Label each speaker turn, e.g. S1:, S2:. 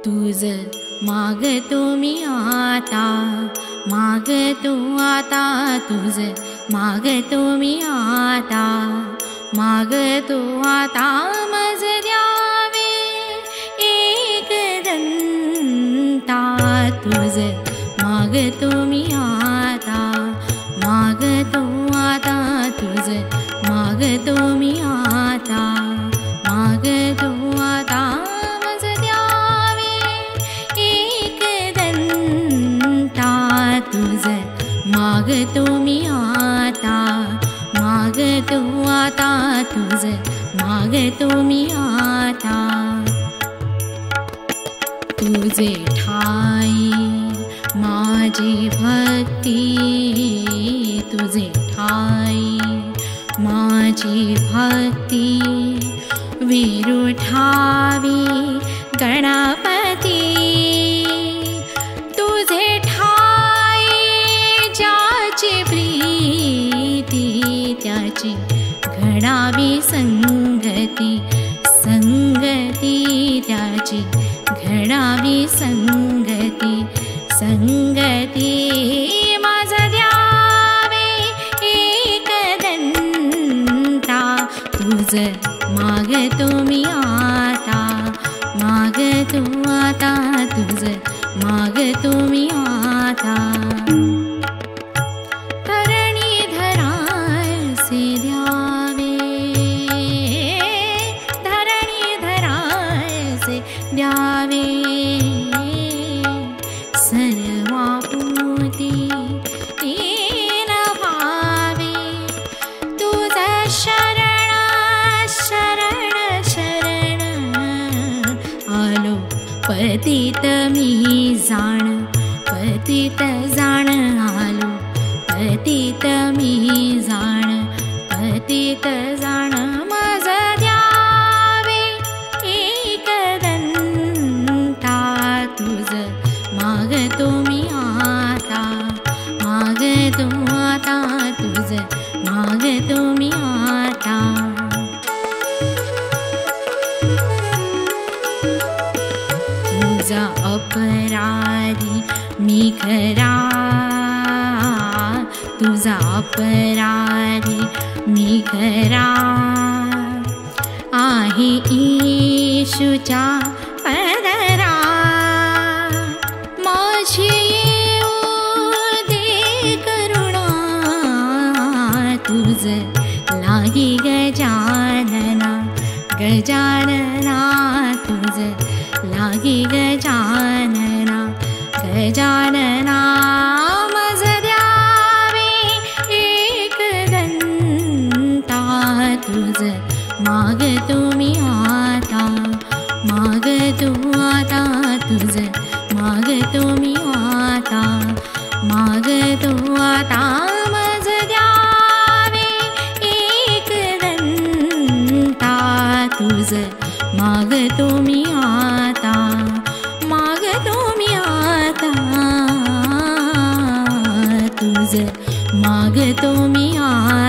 S1: तुझ मागतो मी आता, मागतो आता तुझ मागतो मी आता, मागतो आता मज द्यावे एकदंता। तुझ मागतो मी आता, मागतो आता तुझ मागतो मी आता, मागतो आता मज द्यावे एकदंता। तुझ मागतो मी आता, मागतो आता तुझ मागतो मी आता। तुझे ठाई माझी भक्ती, तुझे ठाई माझी भक्ती, विरुठावी गणपती। तुझे ठाई ज्याची प्रीती, त्याची घडावी संगती, संगती त्याची घडावी संगती, संगती माझ द्यावे एकदंता। तुझ मागतो मी आता, मागतो आता तुझ मागतो मी आता। धरणीधरासे द्यावे, धरणीधरासे द्यावे सर्वापुती तीन भावे। तुझ शरण शरण शरण आलो पतित मी जाण, पतित जाण आलो पतित मी जाण, पतित जाण मज द्यावे एकदंता। तुझ मागतो मी आता, मागतो आता तुझ मागतो मी आता। तुझा अपराधी मी खरा, तुझा अपराधी मी खरा, आहे ईशुच्या पदरा। माझी येऊ दे करुणा, तुझ लागी गजानना, गजानना तुझ लागी गजानना, गजानना मज द्यावे एकदंता। तुझ मागतो मी आता, मागतो आता तुझ मागतो मी आता, मागतो आता मज द्यावे एकदंता। तुझ मागतो मी आता, मागतो मी आता, तुझ मागतो मी आता।